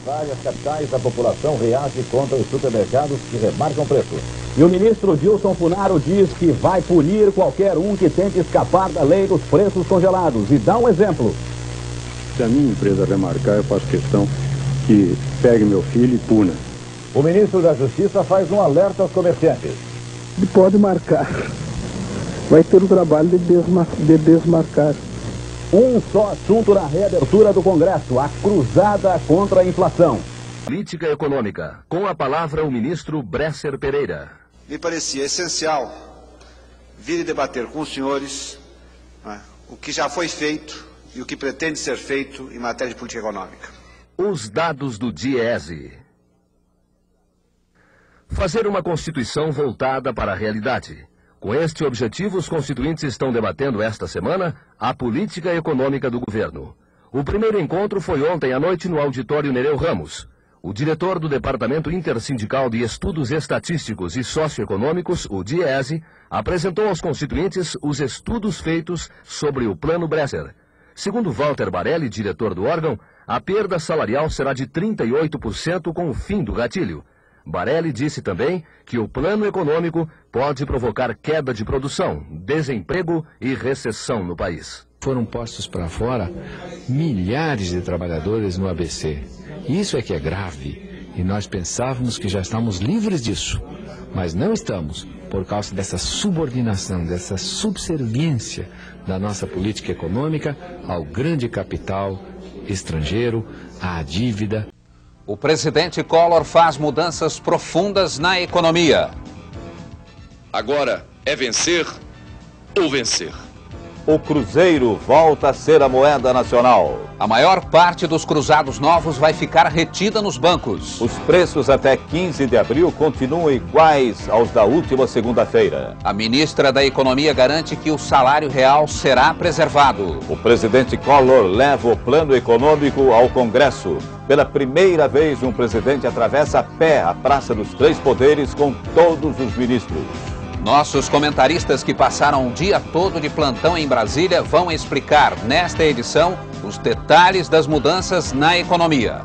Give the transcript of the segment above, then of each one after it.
várias capitais, a população reage contra os supermercados que remarcam preço. E o ministro Dilson Funaro diz que vai punir qualquer um que tente escapar da lei dos preços congelados. E dá um exemplo. Se a minha empresa remarcar, eu faço questão que pegue meu filho e puna. O ministro da Justiça faz um alerta aos comerciantes. Ele pode marcar. Vai ter o trabalho de desmarcar. Um só assunto na reabertura do Congresso, a cruzada contra a inflação. Política econômica. Com a palavra o ministro Bresser Pereira. Me parecia essencial vir e debater com os senhores o que já foi feito e o que pretende ser feito em matéria de política econômica. Os dados do DIEESE. Fazer uma Constituição voltada para a realidade. Com este objetivo, os constituintes estão debatendo esta semana a política econômica do governo. O primeiro encontro foi ontem à noite no auditório Nereu Ramos. O diretor do Departamento Intersindical de Estudos Estatísticos e Socioeconômicos, o DIEESE, apresentou aos constituintes os estudos feitos sobre o Plano Bresser. Segundo Walter Barelli, diretor do órgão, a perda salarial será de 38% com o fim do gatilho. Barelli disse também que o plano econômico pode provocar queda de produção, desemprego e recessão no país. Foram postos para fora milhares de trabalhadores no ABC. Isso é que é grave. E nós pensávamos que já estamos livres disso. Mas não estamos, por causa dessa subordinação, dessa subserviência da nossa política econômica ao grande capital estrangeiro, à dívida. O presidente Collor faz mudanças profundas na economia. Agora é vencer ou vencer. O Cruzeiro volta a ser a moeda nacional. A maior parte dos cruzados novos vai ficar retida nos bancos. Os preços até 15 de abril continuam iguais aos da última segunda-feira. A ministra da Economia garante que o salário real será preservado. O presidente Collor leva o plano econômico ao Congresso. Pela primeira vez, um presidente atravessa a pé a Praça dos Três Poderes com todos os ministros. Nossos comentaristas que passaram o dia todo de plantão em Brasília vão explicar nesta edição os detalhes das mudanças na economia.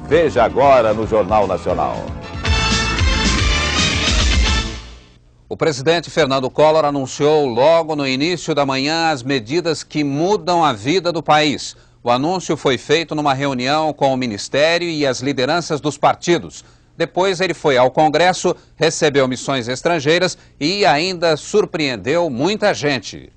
Veja agora no Jornal Nacional. O presidente Fernando Collor anunciou logo no início da manhã as medidas que mudam a vida do país. O anúncio foi feito numa reunião com o Ministério e as lideranças dos partidos. Depois ele foi ao Congresso, recebeu missões estrangeiras e ainda surpreendeu muita gente.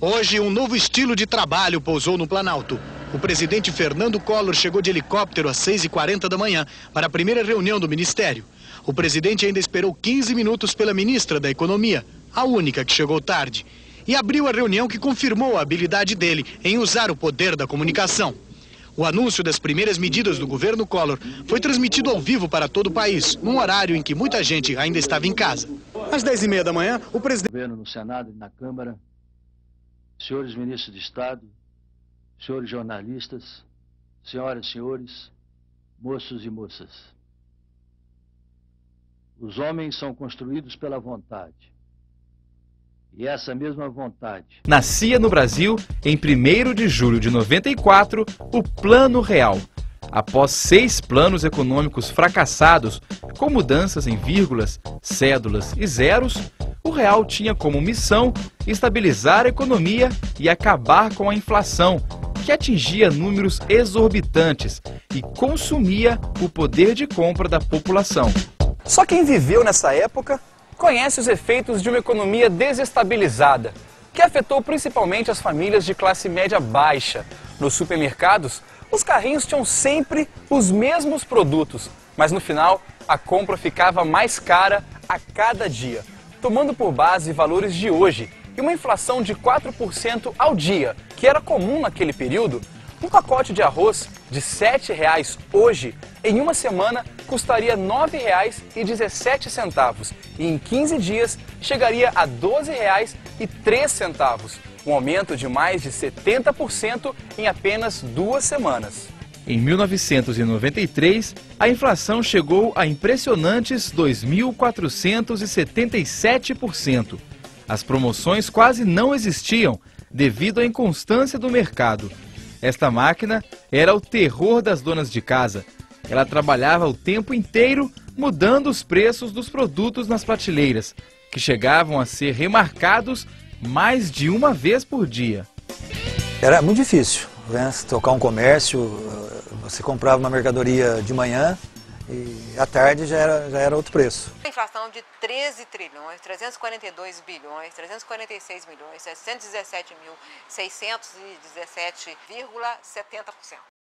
Hoje, um novo estilo de trabalho pousou no Planalto. O presidente Fernando Collor chegou de helicóptero às 6h40 da manhã para a primeira reunião do Ministério. O presidente ainda esperou 15 minutos pela ministra da Economia, a única que chegou tarde, e abriu a reunião que confirmou a habilidade dele em usar o poder da comunicação. O anúncio das primeiras medidas do governo Collor foi transmitido ao vivo para todo o país, num horário em que muita gente ainda estava em casa. Às 10h30 da manhã, o presidente... Governo no Senado e na Câmara, senhores ministros de Estado, senhores jornalistas, senhoras e senhores, moços e moças. Os homens são construídos pela vontade. E essa mesma vontade. Nascia no Brasil, em 1º de julho de 94, o Plano Real. Após 6 planos econômicos fracassados, com mudanças em vírgulas, cédulas e zeros, o Real tinha como missão estabilizar a economia e acabar com a inflação, que atingia números exorbitantes e consumia o poder de compra da população. Só quem viveu nessa época conhece os efeitos de uma economia desestabilizada, que afetou principalmente as famílias de classe média baixa. Nos supermercados, os carrinhos tinham sempre os mesmos produtos, mas no final a compra ficava mais cara a cada dia, tomando por base valores de hoje e uma inflação de 4% ao dia, que era comum naquele período. Um pacote de arroz de R$ 7,00 hoje, em uma semana, custaria R$ 9,17 e em 15 dias chegaria a R$ 12,03, um aumento de mais de 70% em apenas 2 semanas. Em 1993, a inflação chegou a impressionantes 2.477%. As promoções quase não existiam devido à inconstância do mercado. Esta máquina era o terror das donas de casa. Ela trabalhava o tempo inteiro mudando os preços dos produtos nas prateleiras, que chegavam a ser remarcados mais de uma vez por dia. Era muito difícil, né? Tocar um comércio, você comprava uma mercadoria de manhã e à tarde já era outro preço. A inflação de 13 trilhões, 342 bilhões, 346 milhões, 717.617,70%.